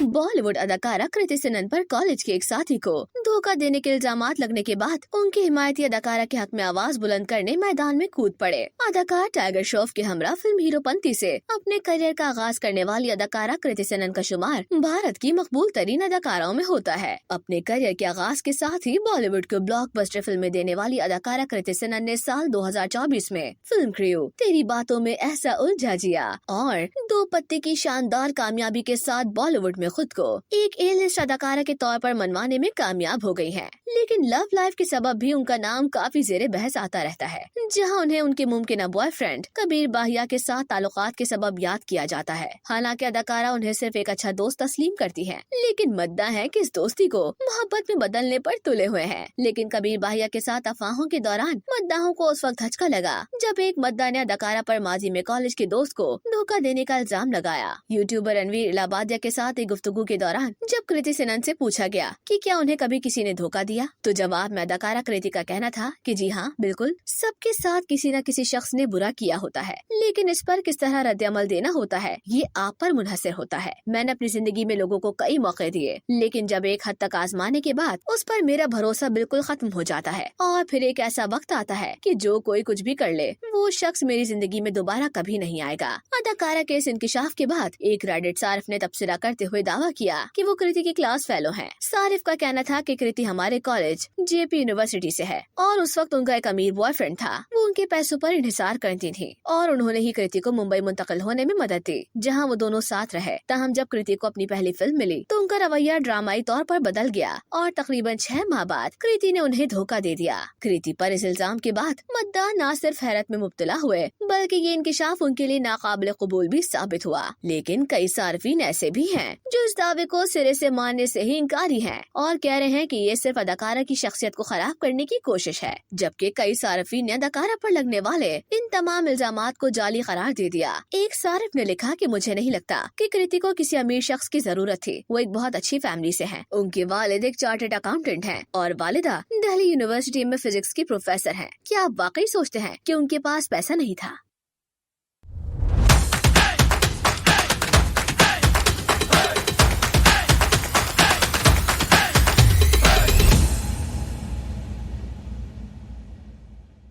बॉलीवुड अदाकारा कृति सेनन पर कॉलेज के एक साथी को धोखा देने के इल्जामात लगने के बाद उनके हिमायती अदाकारा के हक में आवाज बुलंद करने मैदान में कूद पड़े। अदाकार टाइगर श्रॉफ के हमरा फिल्म हीरोपंती से अपने करियर का आगाज करने वाली अदाकारा कृति सेनन का शुमार भारत की मकबूल तरीन अदाकाराओं में होता है। अपने करियर के आगाज के साथ ही बॉलीवुड को ब्लॉकबस्टर फिल्में देने वाली अदाकारा कृति सेनन ने साल 2024 में फिल्म क्रू, तेरी बातों में ऐसा उलझा जिया और दो पत्ते की शानदार कामयाबी के साथ बॉलीवुड में खुद को एक ए लिस्ट अदाकारा के तौर पर मनवाने में कामयाब हो गई हैं। लेकिन लव लाइफ के सबब भी उनका नाम काफी जेरे बहस आता रहता है, जहां उन्हें उनके मुमकिन बॉयफ्रेंड कबीर बाहिया के साथ ताल्लुकात के सबब याद किया जाता है। हालांकि अदाकारा उन्हें सिर्फ एक अच्छा दोस्त तस्लीम करती है, लेकिन मद्दा है कि इस दोस्ती को मोहब्बत में बदलने पर तुले हुए हैं। लेकिन कबीर बाहिया के साथ अफवाहों के दौरान मद्दाहों को उस वक्त धचका लगा जब एक मद्दा ने अदाकारा पर माजी में कॉलेज के दोस्त को धोखा देने का इल्जाम लगाया। यूट्यूबर रणवीर इलाहाबादिया के साथ एक गुफ्तगू के दौरान जब कृति सेनन से पूछा गया कि क्या उन्हें कभी किसी ने धोखा दिया, तो जवाब में अदाकारा कृति का कहना था कि जी हाँ, बिल्कुल, सबके साथ किसी न किसी शख्स ने बुरा किया होता है, लेकिन इस पर किस तरह रद्द-ए-अमल देना होता है ये आप पर मुनहसर होता है। मैंने अपनी जिंदगी में लोगों को कई मौके दिए, लेकिन जब एक हद तक आजमाने के बाद उस पर मेरा भरोसा बिल्कुल खत्म हो जाता है और फिर एक ऐसा वक्त आता है कि जो कोई कुछ भी कर ले वो शख्स मेरी जिंदगी में दोबारा कभी नहीं आएगा। अदाकारा के इस इंकिशाफ के बाद एक रेडिट सारिफ ने तबसरा करते हुए दावा किया कि वो कृति की क्लास फेलो हैं। सारिफ का कहना था कि कृति हमारे कॉलेज जेपी यूनिवर्सिटी से है और उस वक्त उनका एक अमीर बॉयफ्रेंड था। वो उनके पैसों पर इंहिसार करती थी और उन्होंने ही कृति को मुंबई मुंतकिल होने में मदद दी, जहां वो दोनों साथ रहे। ताहम जब कृति को अपनी पहली फिल्म मिली तो उनका रवैया ड्रामाई तौर पर बदल गया और तकरीबन 6 माह बाद कृति ने उन्हें धोखा दे दिया। कृति पर इस इल्जाम के बाद मद्दा न सिर्फ हैरत में मुब्तला हुए, बल्कि ये इंकिशाफ उनके लिए नाकाबिल कबूल भी साबित हुआ। लेकिन कई सार्फिन ऐसे भी हैं जो इस दावे को सिरे से मानने से ही इंकारी हैं और कह रहे हैं कि ये सिर्फ अदाकारा की शख्सियत को खराब करने की कोशिश है, जबकि कई सार्फिन ने अदाकारा पर लगने वाले इन तमाम इल्जामात को जाली करार दे दिया। एक सारिफ ने लिखा कि मुझे नहीं लगता कि कृति को किसी अमीर शख्स की जरूरत थी। वो एक बहुत अच्छी फैमिली से हैं। उनके वालिद एक चार्टर्ड अकाउंटेंट हैं और वालिदा दिल्ली यूनिवर्सिटी में फिजिक्स की प्रोफेसर हैं। क्या आप वाकई सोचते हैं कि उनके पास पैसा नहीं था?